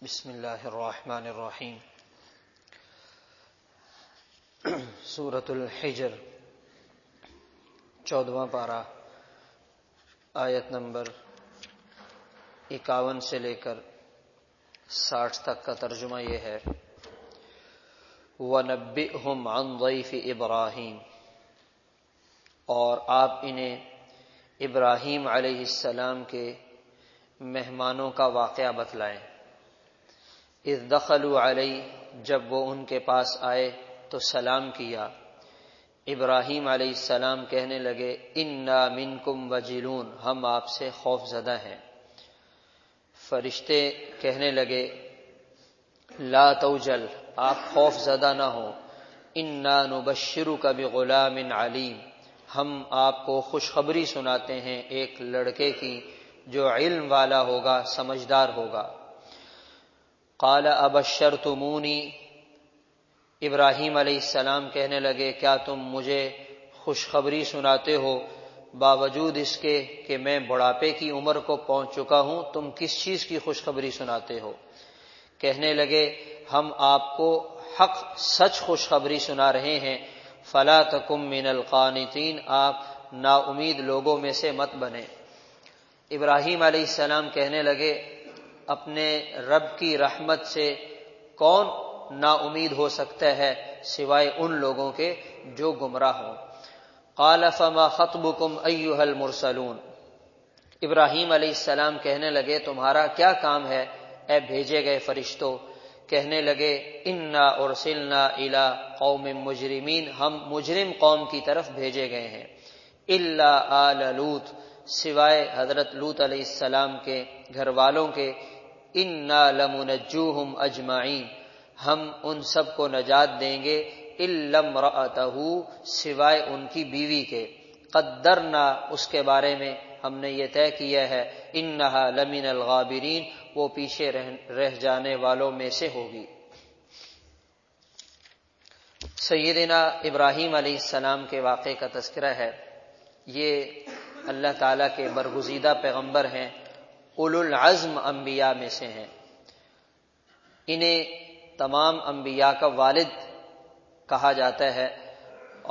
بسم اللہ الرحمن الرحیم۔ سورۃ الحجر 14واں پارہ، آیت نمبر 51 سے لے کر 60 تک کا ترجمہ یہ ہے: وَنَبِّئْهُمْ عَنْ ضَيْفِ إِبْرَاهِيمَ، اور آپ انہیں ابراہیم علیہ السلام کے مہمانوں کا واقعہ بتلائیں۔ اذ دخلوا علیہ، جب وہ ان کے پاس آئے تو سلام کیا۔ ابراہیم علیہ السلام کہنے لگے: انا منکم وجلون، ہم آپ سے خوف زدہ ہیں۔ فرشتے کہنے لگے: لا توجل، آپ خوف زدہ نہ ہو، انا نبشرک بغلام علیم، ہم آپ کو خوشخبری سناتے ہیں ایک لڑکے کی جو علم والا ہوگا، سمجھدار ہوگا۔ قال ابشرتمونی، ابراہیم علیہ السلام کہنے لگے: کیا تم مجھے خوشخبری سناتے ہو باوجود اس کے کہ میں بڑھاپے کی عمر کو پہنچ چکا ہوں؟ تم کس چیز کی خوشخبری سناتے ہو؟ کہنے لگے: ہم آپ کو حق سچ خوشخبری سنا رہے ہیں۔ فلا تکم من القانطین، آپ نا امید لوگوں میں سے مت بنے۔ ابراہیم علیہ السلام کہنے لگے: اپنے رب کی رحمت سے کون نا امید ہو سکتا ہے سوائے ان لوگوں کے جو گمراہ ہوں۔ قال فما خطبکم ایھا المرسلون، ابراہیم علیہ السلام کہنے لگے: تمہارا کیا کام ہے اے بھیجے گئے فرشتوں؟ کہنے لگے: انا ارسلنا الی قوم مجرمین، ہم مجرم قوم کی طرف بھیجے گئے ہیں۔ الا آل لوط، سوائے حضرت لوط علیہ السلام کے گھر والوں کے۔ انا لمنجوہم اجمعین، ہم ان سب کو نجات دیں گے۔ الا امرأتہ، سوائے ان کی بیوی کے۔ قدرنا، اس کے بارے میں ہم نے یہ طے کیا ہے، انہا لمن الغابرین، وہ پیچھے رہ جانے والوں میں سے ہوگی۔ سیدنا ابراہیم علیہ السلام کے واقعے کا تذکرہ ہے۔ یہ اللہ تعالیٰ کے برگزیدہ پیغمبر ہیں، اولو العزم انبیاء میں سے ہیں۔ انہیں تمام انبیاء کا والد کہا جاتا ہے،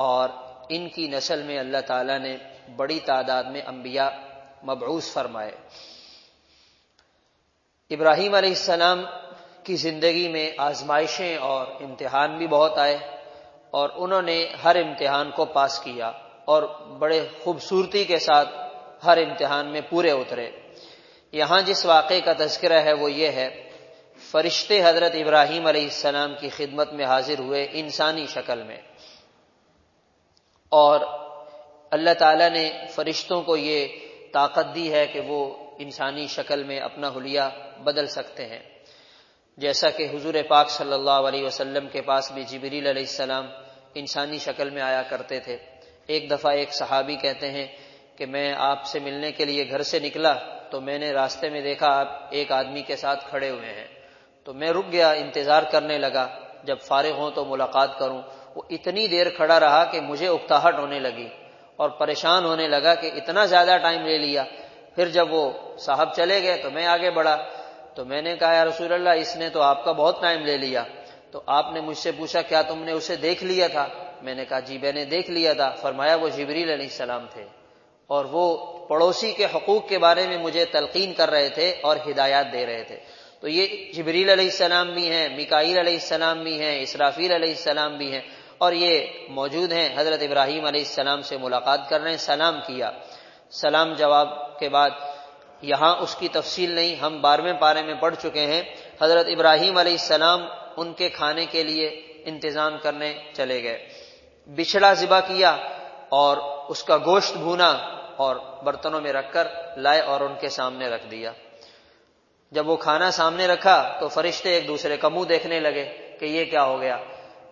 اور ان کی نسل میں اللہ تعالیٰ نے بڑی تعداد میں انبیاء مبعوث فرمائے۔ ابراہیم علیہ السلام کی زندگی میں آزمائشیں اور امتحان بھی بہت آئے، اور انہوں نے ہر امتحان کو پاس کیا اور بڑے خوبصورتی کے ساتھ ہر امتحان میں پورے اترے۔ یہاں جس واقعے کا تذکرہ ہے وہ یہ ہے، فرشتے حضرت ابراہیم علیہ السلام کی خدمت میں حاضر ہوئے انسانی شکل میں، اور اللہ تعالیٰ نے فرشتوں کو یہ طاقت دی ہے کہ وہ انسانی شکل میں اپنا حلیہ بدل سکتے ہیں۔ جیسا کہ حضور پاک صلی اللہ علیہ وسلم کے پاس بھی جبریل علیہ السلام انسانی شکل میں آیا کرتے تھے۔ ایک دفعہ ایک صحابی کہتے ہیں کہ میں آپ سے ملنے کے لیے گھر سے نکلا تو میں نے راستے میں دیکھا آپ ایک آدمی کے ساتھ کھڑے ہوئے ہیں، تو میں رک گیا، انتظار کرنے لگا جب فارغ ہوں تو ملاقات کروں۔ وہ اتنی دیر کھڑا رہا کہ مجھے اکتاہٹ ہونے لگی اور پریشان ہونے لگا کہ اتنا زیادہ ٹائم لے لیا۔ پھر جب وہ صاحب چلے گئے تو میں آگے بڑھا، تو میں نے کہا: یا رسول اللہ، اس نے تو آپ کا بہت ٹائم لے لیا۔ تو آپ نے مجھ سے پوچھا: کیا تم نے اسے دیکھ لیا تھا؟ میں نے کہا: جی میں نے دیکھ لیا تھا۔ فرمایا: وہ جبریل علیہ السلام تھے، اور وہ پڑوسی کے حقوق کے بارے میں مجھے تلقین کر رہے تھے اور ہدایات دے رہے تھے۔ تو یہ جبریل علیہ السلام بھی ہیں، میکائیل علیہ السلام بھی ہیں، اسرافیل علیہ السلام بھی ہیں، اور یہ موجود ہیں۔ حضرت ابراہیم علیہ السلام سے ملاقات کر رہے ہیں، سلام کیا۔ سلام جواب کے بعد یہاں اس کی تفصیل نہیں، ہم 12ویں پارے میں پڑھ چکے ہیں۔ حضرت ابراہیم علیہ السلام ان کے کھانے کے لیے انتظام کرنے چلے گئے، بچھڑا ذبح کیا اور اس کا گوشت بھونا اور برتنوں میں رکھ کر لائے اور ان کے سامنے رکھ دیا۔ جب وہ کھانا سامنے رکھا تو فرشتے ایک دوسرے کا منہ دیکھنے لگے کہ یہ کیا ہو گیا۔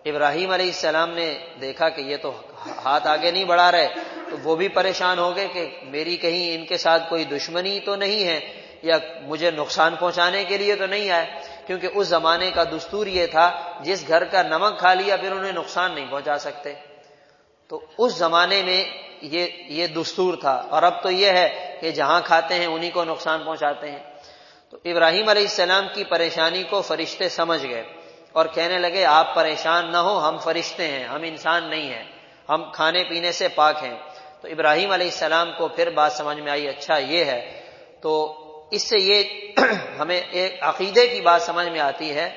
ابراہیم علیہ السلام نے دیکھا کہ یہ تو ہاتھ آگے نہیں بڑھا رہے، تو وہ بھی پریشان ہو گئے کہ میری کہیں ان کے ساتھ کوئی دشمنی تو نہیں ہے، یا مجھے نقصان پہنچانے کے لیے تو نہیں آئے، کیونکہ اس زمانے کا دستور یہ تھا جس گھر کا نمک کھا لیا پھر انہیں نقصان نہیں پہنچا سکتے۔ تو اس زمانے میں یہ دستور تھا، اور اب تو یہ ہے کہ جہاں کھاتے ہیں انہی کو نقصان پہنچاتے ہیں۔ تو ابراہیم علیہ السلام کی پریشانی کو فرشتے سمجھ گئے اور کہنے لگے آپ پریشان نہ ہو، ہم فرشتے ہیں، ہم انسان نہیں ہیں، ہم کھانے پینے سے پاک ہیں۔ تو ابراہیم علیہ السلام کو پھر بات سمجھ میں آئی، اچھا یہ ہے۔ تو اس سے یہ ہمیں ایک عقیدے کی بات سمجھ میں آتی ہے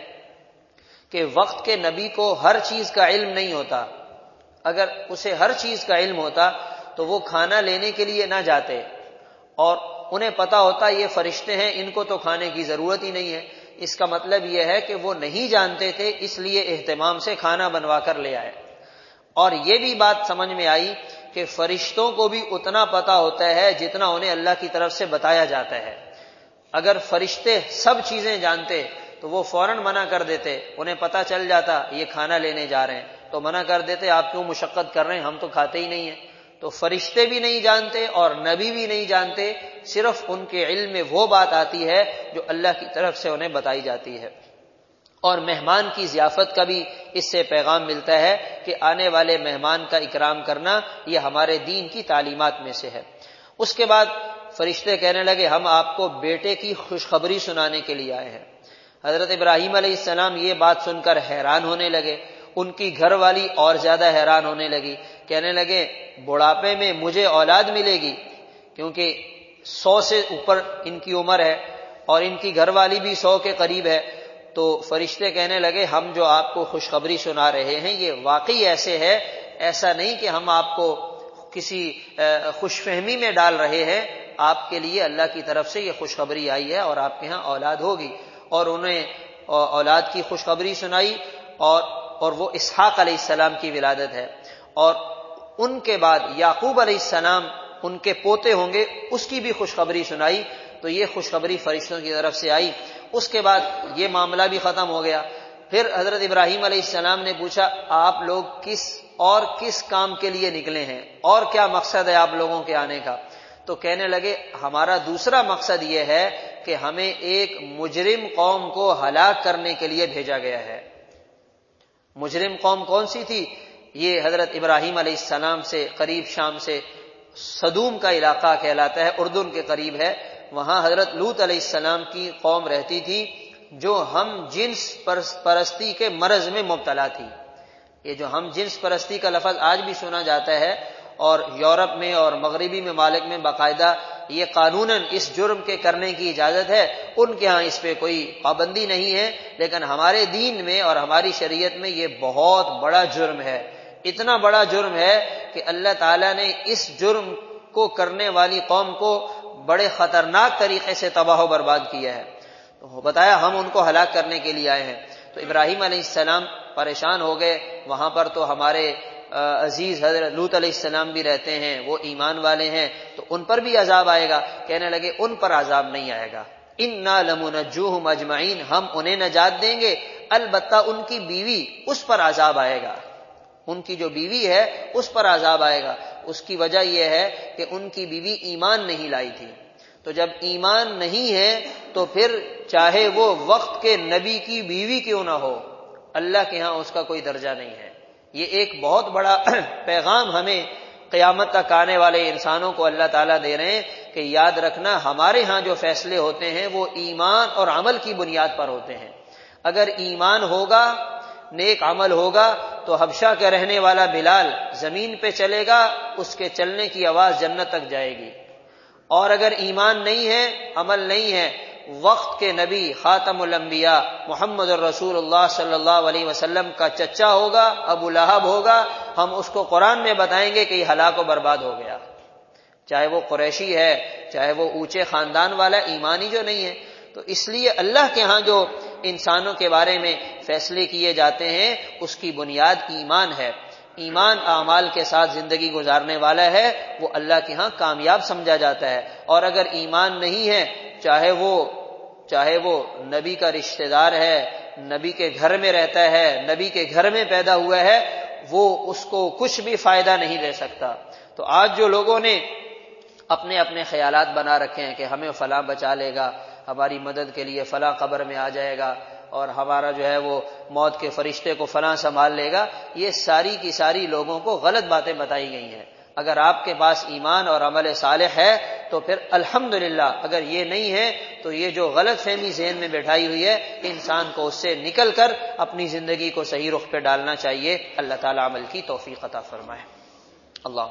کہ وقت کے نبی کو ہر چیز کا علم نہیں ہوتا۔ اگر اسے ہر چیز کا علم ہوتا تو وہ کھانا لینے کے لیے نہ جاتے، اور انہیں پتا ہوتا یہ فرشتے ہیں، ان کو تو کھانے کی ضرورت ہی نہیں ہے۔ اس کا مطلب یہ ہے کہ وہ نہیں جانتے تھے، اس لیے اہتمام سے کھانا بنوا کر لے آئے۔ اور یہ بھی بات سمجھ میں آئی کہ فرشتوں کو بھی اتنا پتا ہوتا ہے جتنا انہیں اللہ کی طرف سے بتایا جاتا ہے۔ اگر فرشتے سب چیزیں جانتے تو وہ فوراً منع کر دیتے، انہیں پتا چل جاتا یہ کھانا لینے جا رہے ہیں تو منع کر دیتے، آپ کیوں مشقت کر رہے ہیں، ہم تو کھاتے ہی نہیں ہیں۔ تو فرشتے بھی نہیں جانتے اور نبی بھی نہیں جانتے، صرف ان کے علم میں وہ بات آتی ہے جو اللہ کی طرف سے انہیں بتائی جاتی ہے۔ اور مہمان کی ضیافت کا بھی اس سے پیغام ملتا ہے کہ آنے والے مہمان کا اکرام کرنا یہ ہمارے دین کی تعلیمات میں سے ہے۔ اس کے بعد فرشتے کہنے لگے ہم آپ کو بیٹے کی خوشخبری سنانے کے لیے آئے ہیں۔ حضرت ابراہیم علیہ السلام یہ بات سن کر حیران ہونے لگے، ان کی گھر والی اور زیادہ حیران ہونے لگی، کہنے لگے بڑھاپے میں مجھے اولاد ملے گی، کیونکہ 100 سے اوپر ان کی عمر ہے اور ان کی گھر والی بھی 100 کے قریب ہے۔ تو فرشتے کہنے لگے ہم جو آپ کو خوشخبری سنا رہے ہیں یہ واقعی ایسے ہے، ایسا نہیں کہ ہم آپ کو کسی خوش فہمی میں ڈال رہے ہیں، آپ کے لیے اللہ کی طرف سے یہ خوشخبری آئی ہے اور آپ کے ہاں اولاد ہوگی۔ اور انہیں اولاد کی خوشخبری سنائی، اور وہ اسحاق علیہ السلام کی ولادت ہے۔ اور ان کے بعد یعقوب علیہ السلام ان کے پوتے ہوں گے، اس کی بھی خوشخبری سنائی۔ تو یہ خوشخبری فرشتوں کی طرف سے آئی۔ اس کے بعد یہ معاملہ بھی ختم ہو گیا۔ پھر حضرت ابراہیم علیہ السلام نے پوچھا آپ لوگ کس کام کے لیے نکلے ہیں، اور کیا مقصد ہے آپ لوگوں کے آنے کا؟ تو کہنے لگے ہمارا دوسرا مقصد یہ ہے کہ ہمیں ایک مجرم قوم کو ہلاک کرنے کے لیے بھیجا گیا ہے۔ مجرم قوم کون سی تھی؟ یہ حضرت ابراہیم علیہ السلام سے قریب شام سے سدوم کا علاقہ کہلاتا ہے، اردن کے قریب ہے۔ وہاں حضرت لوط علیہ السلام کی قوم رہتی تھی جو ہم جنس پرستی کے مرض میں مبتلا تھی۔ یہ جو ہم جنس پرستی کا لفظ آج بھی سنا جاتا ہے، اور یورپ میں اور مغربی ممالک میں باقاعدہ یہ قانوناً اس جرم کے کرنے کی اجازت ہے، ان کے ہاں اس پہ کوئی پابندی نہیں ہے، لیکن ہمارے دین میں اور ہماری شریعت میں یہ بہت بڑا جرم ہے۔ اتنا بڑا جرم ہے کہ اللہ تعالیٰ نے اس جرم کو کرنے والی قوم کو بڑے خطرناک طریقے سے تباہ و برباد کیا ہے۔ تو بتایا ہم ان کو ہلاک کرنے کے لیے آئے ہیں۔ تو ابراہیم علیہ السلام پریشان ہو گئے، وہاں پر تو ہمارے عزیز حضرت لوط علیہ السلام بھی رہتے ہیں، وہ ایمان والے ہیں، تو ان پر بھی عذاب آئے گا۔ کہنے لگے ان پر عذاب نہیں آئے گا، انا لمنجوہم اجمعین، ہم انہیں نجات دیں گے، البتہ ان کی بیوی اس پر عذاب آئے گا، ان کی جو بیوی ہے اس پر عذاب آئے گا۔ اس کی وجہ یہ ہے کہ ان کی بیوی ایمان نہیں لائی تھی۔ تو جب ایمان نہیں ہے تو پھر چاہے وہ وقت کے نبی کی بیوی کیوں نہ ہو، اللہ کے ہاں اس کا کوئی درجہ نہیں ہے۔ یہ ایک بہت بڑا پیغام ہمیں قیامت تک آنے والے انسانوں کو اللہ تعالیٰ دے رہے ہیں کہ یاد رکھنا ہمارے ہاں جو فیصلے ہوتے ہیں وہ ایمان اور عمل کی بنیاد پر ہوتے ہیں۔ اگر ایمان ہوگا، نیک عمل ہوگا، تو حبشہ کے رہنے والا بلال زمین پہ چلے گا، اس کے چلنے کی آواز جنت تک جائے گی۔ اور اگر ایمان نہیں ہے، عمل نہیں ہے، وقت کے نبی خاتم الانبیاء محمد الرسول اللہ صلی اللہ علیہ وسلم کا چچا ہوگا، ابو لہب ہوگا، ہم اس کو قرآن میں بتائیں گے کہ یہ ہلاک و برباد ہو گیا، چاہے وہ قریشی ہے، چاہے وہ اونچے خاندان والا ایمانی جو نہیں ہے۔ تو اس لیے اللہ کے ہاں جو انسانوں کے بارے میں فیصلے کیے جاتے ہیں اس کی بنیاد ایمان ہے۔ ایمان اعمال کے ساتھ زندگی گزارنے والا ہے، وہ اللہ کے ہاں کامیاب سمجھا جاتا ہے۔ اور اگر ایمان نہیں ہے، چاہے وہ نبی کا رشتہ دار ہے، نبی کے گھر میں رہتا ہے، نبی کے گھر میں پیدا ہوا ہے، وہ اس کو کچھ بھی فائدہ نہیں دے سکتا۔ تو آج جو لوگوں نے اپنے اپنے خیالات بنا رکھے ہیں کہ ہمیں فلاں بچا لے گا، ہماری مدد کے لیے فلاں قبر میں آ جائے گا، اور ہمارا جو ہے وہ موت کے فرشتے کو فلاں سنبھال لے گا، یہ ساری کی ساری لوگوں کو غلط باتیں بتائی گئی ہیں۔ اگر آپ کے پاس ایمان اور عمل صالح ہے تو پھر الحمدللہ، اگر یہ نہیں ہے تو یہ جو غلط فہمی ذہن میں بیٹھائی ہوئی ہے، انسان کو اس سے نکل کر اپنی زندگی کو صحیح رخ پہ ڈالنا چاہیے۔ اللہ تعالیٰ عمل کی توفیق عطا فرمائے۔ اللہ